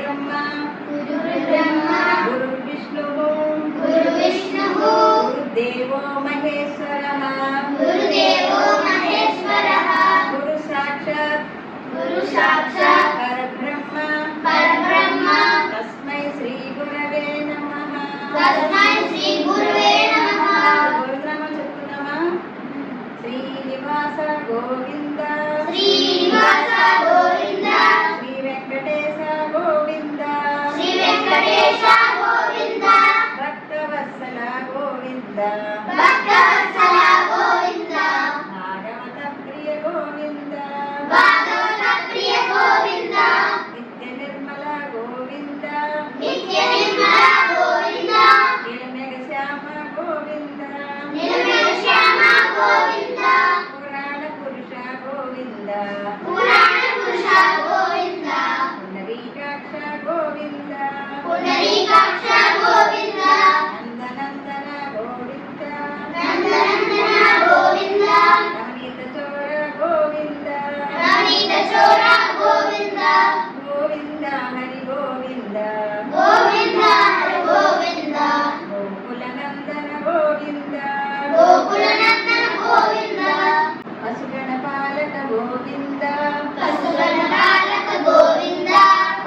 ब्रह्मा गुरुर्विष्णुः गुरुदेवो महेश्वरः गुरु साक्षात् परब्रह्म तस्मै श्री गुरवे नमः गुरुनाम చెప్తున్నామా శ్రీనివాస గోవింద శ్రీ వెంకటేశ గోవింద భక్తవత్సల గోవింద భాగవత ప్రియ గోవింద నిత్య నిర్మల గోవింద నిలమెగ శ్యామ గోవింద పురాణ పురుష గోవింద పునరీకాక్ష గోవింద నందనందన గోవింద నవనీత చోర గోవింద గోవింద హరి గోవింద గోకుల నందన గోవింద పశుగణ పాలక గోవింద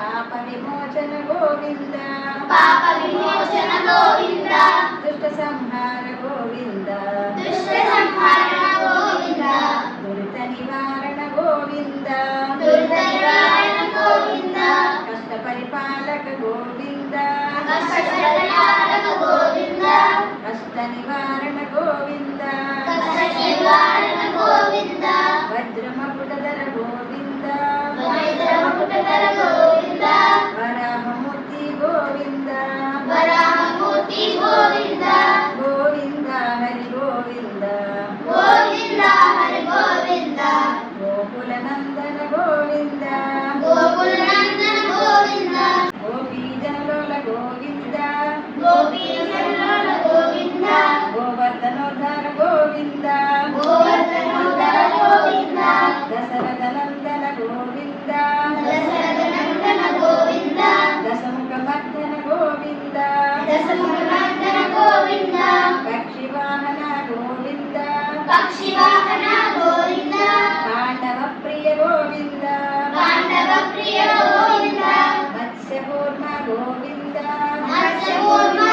పాప విమోచన గోవింద దుష్ట సంహార గోవింద దురిత నివారణ గోవింద కష్ట పరిపాలక గోవింద కష్ట నివారణ గోవింద వజ్రమకుటధర గోవింద వరాహమూర్తి గోవింద గోవింద హరి గోవింద గోకుల నందన గోవింద గోపీజనలోల గోవింద గోవర్ధనోద్ధార గోవింద దశరథ నందన గోవింద దశముఖ మర్దన గోవింద పక్షివాహన గోవింద పాండవ ప్రియ గోవింద మత్స్యకూర్మ గోవింద మధుసూదన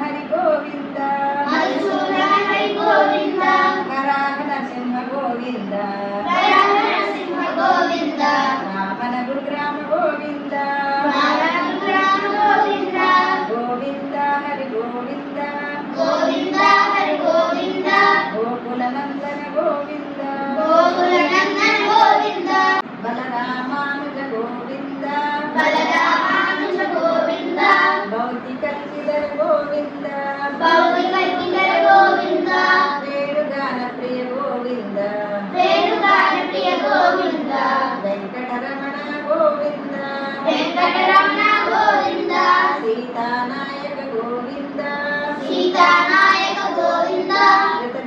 హరి గోవింద వరాహ నరసింహ గోవింద రామన గురుగ్రామ గోవింద గోవింద హరి గోవింద గోకుల నందన గోవింద బలరామానుజ గోవింద భౌతిక కిలర గోవింద వేణుగాన ప్రియ గోవింద వెంకటరమణ గోవింద సీతానాయక గోవింద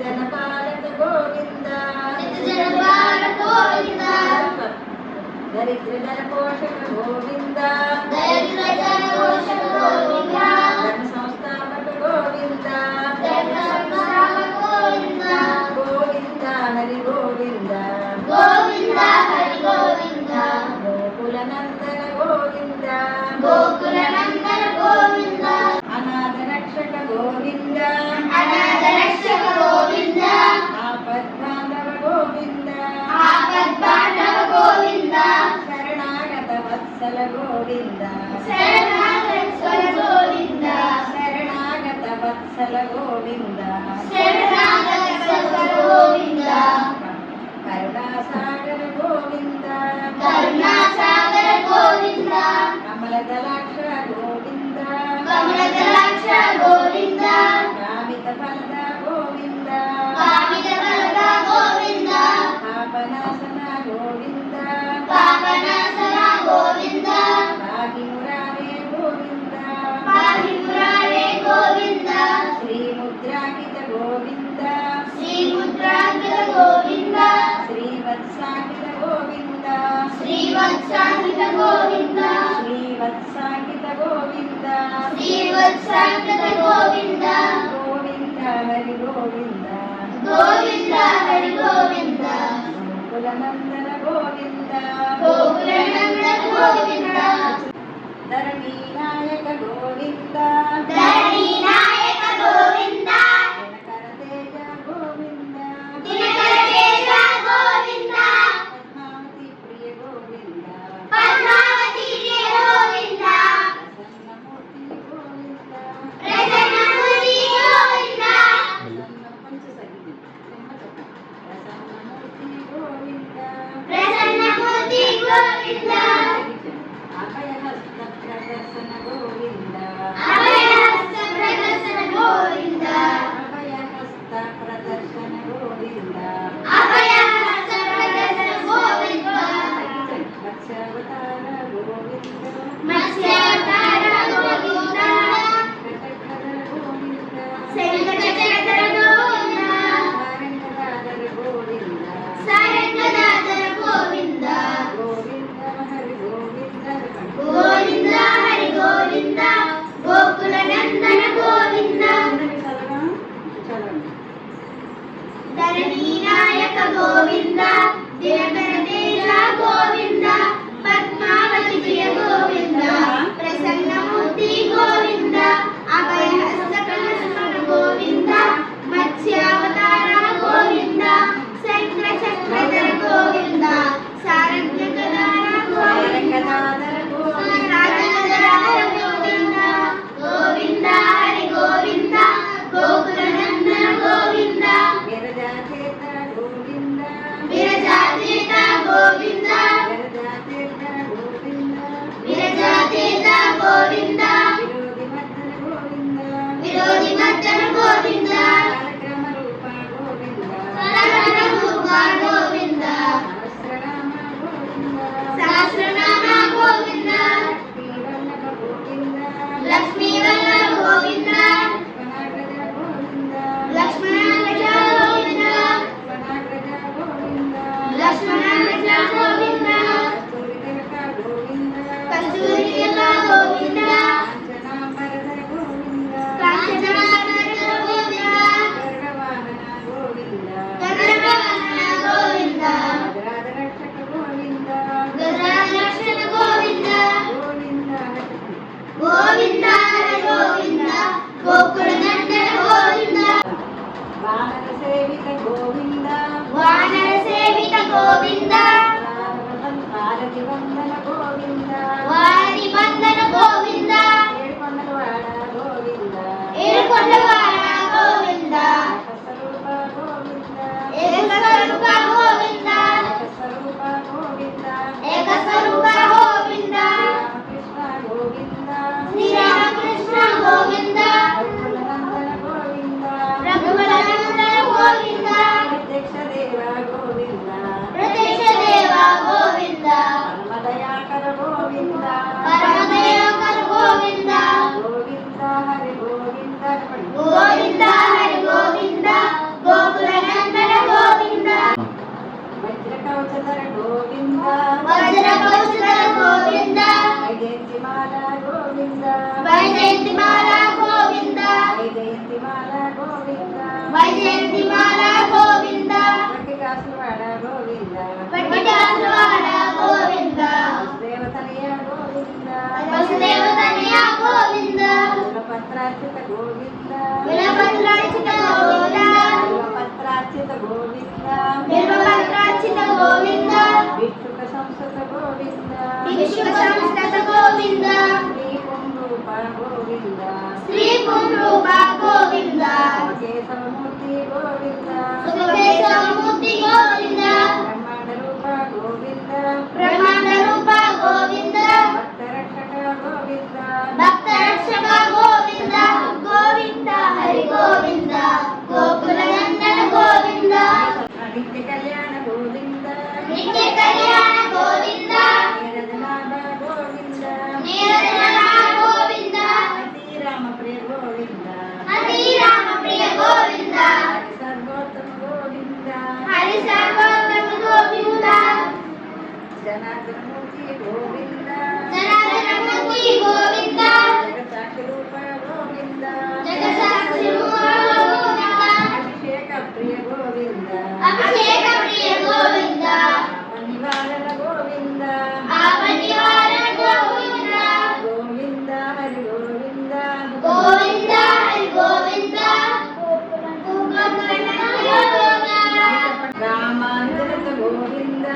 జనపాలక గోవింద దరిద్ర జన పోషక గోవింద ధన సంస్థాపక గోవింద గోవింద హరి గోవింద గోకుల నందన గోవింద అనాథ రక్షక గోవింద ఆపద్బాంధవ గోవింద శరణాగత వత్సల గోవింద ಸಾಂಗತ ಗೋವಿಂದ ಗೋವಿಂದ ಹರಿ ಗೋವಿಂದ ಗೋವಿಂದ ಹರಿ ಗೋವಿಂದ ಗೋಕುಲನಂದನ ಗೋವಿಂದ ಗೋಕುಲನಂದನ ಗೋವಿಂದ ಧರಣಿ ನಾಯಕ ಗೋವಿಂದ ಧರಣಿ ನಾಯಕ ಗೋವಿಂದ ದಿನಕರ ತೇಜ ಗೋವಿಂದ ದಿನಕರ ತೇಜ ಗೋವಿಂದ ಪದ್ಮಾವತಿ ಪ್ರಿಯ ಗೋವಿಂದ ಪದ್ಮಾವತಿ ಪ್ರಿಯ ಗೋವಿಂದ ಪ್ರಸನ್ನಮೂರ್ತಿ ಗೋವಿಂದ ಪ್ರಸನ್ನಮೂರ್ತಿ ಗೋವಿಂದ ಪ್ರಸನ್ನಮೂರ್ತಿ ಗೋವಿಂದ ಪ್ರಸನ್ನಮೂರ್ತಿ ಗೋವಿಂದ ಅಭಯಹಸ್ತ ಪ್ರದರ್ಶನ ಗೋವಿಂದ ಅಭಯಹಸ್ತ ಪ್ರದರ್ಶನ ಗೋವಿಂದ ಅಭಯಹಸ್ತ ಪ್ರದರ್ಶನ ಗೋವಿಂದ ಅಭಯಹಸ್ತ ಪ್ರದರ್ಶನ ಗೋವಿಂದ ಮತ್ಸ್ಯಾವತಾರ ಗೋವಿಂದ ಮತ್ಸ್ಯಾವತಾರ ಗೋವಿಂದ ಕಟಕರ ಗೋವಿಂದ ಶಂಖಚಕ್ರಧರ ಗೋವಿಂದ ಸಾರಂಗದಾದರ ಗೋವಿಂದ ಸಾರಂಗದಾದರ ಗೋವಿಂದ ಗೋವಿಂದ ಹರಿ ಗೋವಿಂದ ಗೋವಿಂದ ಹರಿ ಗೋವಿಂದ ಗೋಕುಲನಂದನ ಗೋವಿಂದ ಧರಣಿ ನಾಯಕ ಗೋವಿಂದ ದಿನಕರ ತೇಜ ಗೋವಿಂದ ಪದ್ಮಾವತಿ ಪ್ರಿಯ ಗೋವಿಂದ ಪ್ರಸನ್ನಮೂರ್ತಿ ಗೋವಿಂದ ಅಭಯಹಸ್ತ ಪ್ರದರ್ಶನ ಗೋವಿಂದ ಮತ್ಸ್ಯಾವತಾರ ಗೋವಿಂದ ಶಂಖಚಕ್ರಧರ ಗೋವಿಂದ ಸಾರಂಗದಾರ ಗೋವಿಂದ ಸಾರಂಗದಾದರ ಗೋವಿಂದ ಸಾರಂಗದಾರ ಗೋವಿಂದ ಗೋವಿಂದ ಹರಿ ಗೋವಿಂದ ಗೋಕುಲನಂದನ ಗೋವಿಂದ ವಿರಜಾತೀರ್ಥ ಗೋವಿಂದ ವಿರಜಾತೀರ್ಥ ಗೋವಿಂದ ವಿರಜಾತೀರ್ಥ ಗೋವಿಂದ ವಿರಜಾತೀರ್ಥ ಗೋವಿಂದ ವಿರೋಧಿ ಮದ್ದನ ಗೋವಿಂದ ವಿರೋಧಿ ಮಜ್ಜನ ಗೋವಿಂದ ಕಾರ್ಯಕ್ರಮ ರೂಪ ಗೋವಿಂದ ಕರಕರ ರೂಪ ಗೋವಿಂದ ಸಹಸ್ರನಾಮ ಗೋವಿಂದ ಸಹಸ್ರನಾಮ ಗೋವಿಂದ ಶ್ರೀವಲ್ಲಭ ಗೋವಿಂದ ಲಕ್ಷ್ಮೀ ವಲ್ಲಭ ಗೋವಿಂದ ಲಕ್ಷ್ಮಣಾಗ್ರಜ ಗೋವಿಂದ ಲಕ್ಷ್ಮಣಾಗ್ರಜ ಗೋವಿಂದ ಲಕ್ಷ್ಮಣಾಗ್ರಜ ಗೋವಿಂದ ಲಕ್ಷ್ಮಣಾಗ್ರಜ ಗೋವಿಂದ ಕಸ್ತೂರಿ ತಿಲಕ ಗೋವಿಂದ ಕಸ್ತೂರಿ ತಿಲಕ ಗೋವಿಂದ ಕಾಂಚನಾಂಬರದ ಗೋವಿಂದ ಕಾಂಚನಾಂಬರದ ಗೋವಿಂದ ಗರುಡವಾಹನ ಗೋವಿಂದ ಗರುಡವಾಹನ ಗೋವಿಂದ ಗಜರಾಜ ರಕ್ಷಕ ಗೋವಿಂದ ಗಜರಾಜ ರಕ್ಷಕ ಗೋವಿಂದ ಗೋವಿಂದ ಗೋವಿಂದ ಹರಿ ಗೋವಿಂದ ಗೋಕುಲನಂದನ ಗೋವಿಂದ ವಾನರ ಸೇವಿತ ಗೋವಿಂದ ವಾನರ ಸೇವಿತ ಗೋವಿಂದ ಭಾರತಿ ವಂದನ ಗೋವಿಂದ ವಾರಿ ಬಂಧನ ಗೋವಿಂದ ಏಳ್ಕೊಂಡವಾಡ ಗೋವಿಂದ ಏಳುಕೊಂಡವಾಡ ಗೋವಿಂದ ಸ್ವರೂಪ ಗೋವಿಂದ ಏಕಸ್ವರೂಪ ಗೋವಿಂದ ಸ್ವರೂಪ ಗೋವಿಂದ ಏಕಸ್ವರೂಪ ಗೋವಿಂದ ರಾಮಕೃಷ್ಣ ಗೋವಿಂದ ಶ್ರೀರಾಮಕೃಷ್ಣ ಗೋವಿಂದ ರಘುನಂದನ ಗೋವಿಂದ ರಘುವರನಂದನ ಗೋವಿಂದ ಪ್ರತ್ಯಕ್ಷ ದೇವ ಗೋವಿಂದ ಪ್ರತ್ಯಕ್ಷ ದೇವ ಗೋವಿಂದ ಪರಮದಯಾಕರ ಗೋವಿಂದ ಪರಮದಯಾಕರ ಗೋವಿಂದ ಗೋವಿಂದ ಹರಿ ಗೋವಿಂದ ಗೋವಿಂದ ಹರಿ ಗೋವಿಂದ ಗೋಕುಲನಂದನ ಗೋವಿಂದ ವಜ್ರ ಕವಚಧರ ಗೋವಿಂದ ವಜ್ರ ಕೌಶಲ ಗೋವಿಂದ ವೈಜಯಂತಿ ಮಾಲಾ ಗೋವಿಂದ ವೈಜಯಂತಿ ಮಾಲಾ ಗೋವಿಂದ ವೈಜಯಂತಿ ಮಾಲಾ ಗೋವಿಂದ ವೈಜಯಂತಿ ಮಾಲಾ ಗೋವಿಂದ ಪಟ್ಟಿಕಾಸುವಾಡ ಗೋವಿಂದ ಪಟ್ಟಿಕಾಸುವಾಡ ಗೋವಿಂದ ದೇವತನೆಯ ಗೋವಿಂದ ವಸುದೇವತನೆಯ ಗೋವಿಂದ ಬಿಲ್ವಪತ್ರಾರ್ಚಿತ ಗೋವಿಂದ ಬಿಲ್ವಪತ್ರಾರ್ಚಿತ ಗೋವಿಂದ ಬಿಲ್ವಪತ್ರಾರ್ಚಿತ ಗೋವಿಂದ ಬಿಲ್ವಪತ್ರಾರ್ಚಿತ ಗೋವಿಂದ ವಿಷ್ಣುಕ ಸಂಸ್ಕೃತ ಗೋವಿಂದ ವಿಶ್ವ ಸಂಸ್ಕೃತ ಗೋವಿಂದ ಶ್ರೀ ಪುಂರೂಪ ಗೋವಿಂದ ಶ್ರೀ ಪುಂರೂಪ ಗೋವಿಂದ ಕೇಶವಮೂರ್ತಿ ಗೋವಿಂದ ಸುಖೇಶವಮೂರ್ತಿ ಗೋವಿಂದ ಬ್ರಹ್ಮಾಂಡ ರೂಪ ಗೋವಿಂದ ಬ್ರಹ್ಮಾಂಡ ರೂಪ ಗೋವಿಂದ ಭಕ್ತರಕ್ಷಕ ಗೋವಿಂದ ಭಕ್ತ ರಕ್ಷಕ ಗೋವಿಂದ ಗೋವಿಂದ ಹರಿ ಗೋವಿಂದ ಗೋಕುಲನಂದನ ಗೋವಿಂದ ನಿತ್ಯ ಕಲ್ಯಾಣ ಗೋವಿಂದ ನಿತ್ಯ ಕಲ್ಯಾಣ ಗೋವಿಂದ ನೀರಜನಾಭ ಗೋವಿಂದ ನೀರಜನ ಗೋವಿಂದ ಅತಿ ರಾಮ ಪ್ರಿಯ ಗೋವಿಂದ ಹರಿ ರಾಮ ಪ್ರಿಯ ಗೋವಿಂದ ಹರಿ ಸರ್ವೋತ್ತಮ ಗೋವಿಂದ ಹರಿ ಸರ್ವೋತ್ತಮ ಗೋವಿಂದ ಜನಾರ್ದನ ಮೂರ್ತಿ ಗೋವಿಂದ ಜನಾರ್ದನ ಮೂರ್ತಿ ಗೋವಿಂದ ಜಗತ್ಸಾಕ್ಷಿ ರೂಪ ಗೋವಿಂದ ಗೋವಿಂದ ಜಗತ್ಸಾಕ್ಷಿ ಗೋವಿಂದ ಅಭಿಷೇಕ ಪ್ರಿಯ ಗೋವಿಂದ ಅಭಿಷೇಕ ಪ್ರಿಯ ಗೋವಿಂದ ನಿವಾರಣ ಗೋವಿಂದ ಆಪನಿವಾರಣ ಗೋವಿಂದ ಗೋವಿಂದ ಹರಿ ಗೋವಿಂದ ಗೋವಿಂದ ಹರಿ ಗೋವಿಂದ ರಾಮಾನುಜನತ ಗೋವಿಂದ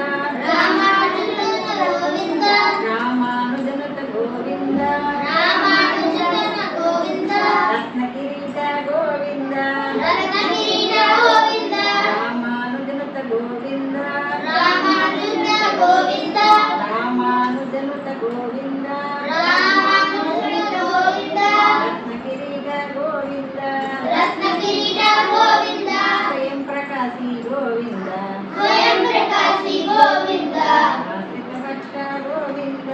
ರಾಮಾನುಜನ ಗೋವಿಂದ ರಾಮಾನುಜನತ ಗೋವಿಂದ ರಾಮಾನುಜನ ಗೋವಿಂದ ರತ್ನ ಕಿರೀಟ ಗೋವಿಂದ ರತ್ನಗಿರಿಯ ಗೋವಿಂದ ರಾಮಾನುಜನತ ಗೋವಿಂದ ರಾಮಾನುಜನ ಗೋವಿಂದ ರಾಮಾನುಜನತ ಗೋವಿಂದ ರಾಮಾನುಜನ ಗೋವಿಂದ ರತ್ನ ಕಿರೀಟ ಗೋವಿಂದ ರತ್ನಗಿರಿಯ ಗೋವಿಂದ ಸ್ವಯಂ ಪ್ರಕಾಶಿ ಗೋವಿಂದ ಸ್ವಯಂ ಪ್ರಕಾಶಿ ಗೋವಿಂದ ಆಶ್ರಿತ ಭಕ್ಷ ಗೋವಿಂದ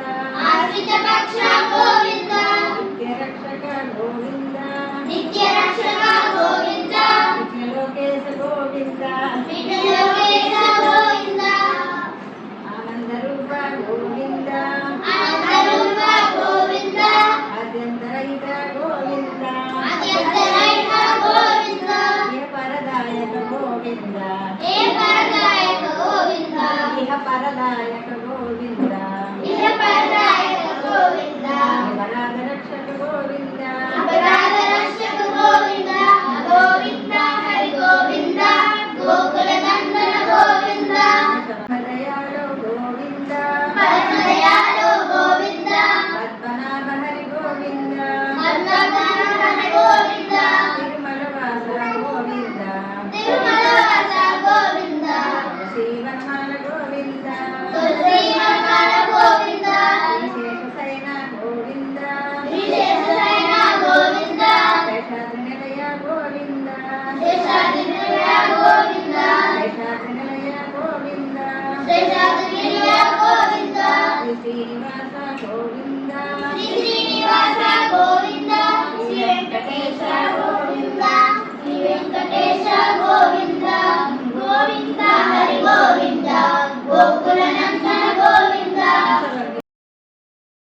ಆಶ್ರಿತ ಪಕ್ಷ ಗೋವಿಂದ ನಿತ್ಯ ರಕ್ಷಕ ಗೋವಿಂದ ನಿತ್ಯ ರಕ್ಷಕ ಗೋವಿಂದ ನಿತ್ಯ ಲೋಕೇಶ ಗೋವಿಂದ ವಿಠಲೋಕೇಶ ಗೋವಿಂದ ಆನಂದ ರೂಪ ಗೋವಿಂದ ಅನಂತರೂಪ ಗೋವಿಂದ ಆದ್ಯಂತರಹಿತ ಗೋವಿಂದ ಅತ್ಯಂತರಹಿತ ಗೋವಿಂದ ಇಹ ಪರದಾಯಕ ಗೋವಿಂದ ಹೇ ಪರದಾಯಕ ಗೋವಿಂದ ಇಹ ಪರದಾಯಕ ಗೋವಿಂದ ಇಹ ಪರದಾಯಕ ಗೋವಿಂದ ಅಪರಾಧ ರಕ್ಷಕ ಗೋವಿಂದ ಅಪರಾಧ ರಕ್ಷಕ ಗೋವಿಂದ ಗೋವಿಂದ ಹರಿ ಗೋವಿಂದ ಗೋಕುಲ ನಂದನ ಗೋವಿಂದ ದಯಾಳು ಗೋವಿಂದ ಪರಮದಯಾಳು ಗೋವಿಂದ ಪದ್ಮನಾಭ ಹರಿ ಗೋವಿಂದ ಮಲ್ಲವನ ಗೋವಿಂದ ತಿರುಮಲವಾಸ ಗೋವಿಂದ ತಿರುಮಲವಾಸ ಗೋವಿಂದ ಶ್ರೀವನ್ಮಾಲ ಗೋವಿಂದ ತುಳಸೀವನ ಗೋವಿಂದ ವಿಶೇಷ ಸೈನ ಗೋವಿಂದ ವಿಶೇಷ ಸೈನ ಗೋವಿಂದ ಶೇಷಾದ್ರಿ ನಿಲಯ ಗೋವಿಂದ ಶೇಷಾದ್ರಿನಿಲಯ ಗೋವಿಂದ ಶೇಷಾದ್ರಿ ನಿಲಯ ಗೋವಿಂದ ಶೇಷಾದ್ರಿನಿಲಯ ಗೋವಿಂದ ಶ್ರೀ ಶ್ರೀನಿವಾಸ ಗೋವಿಂದ ಶ್ರೀ ಶ್ರೀನಿವಾಸ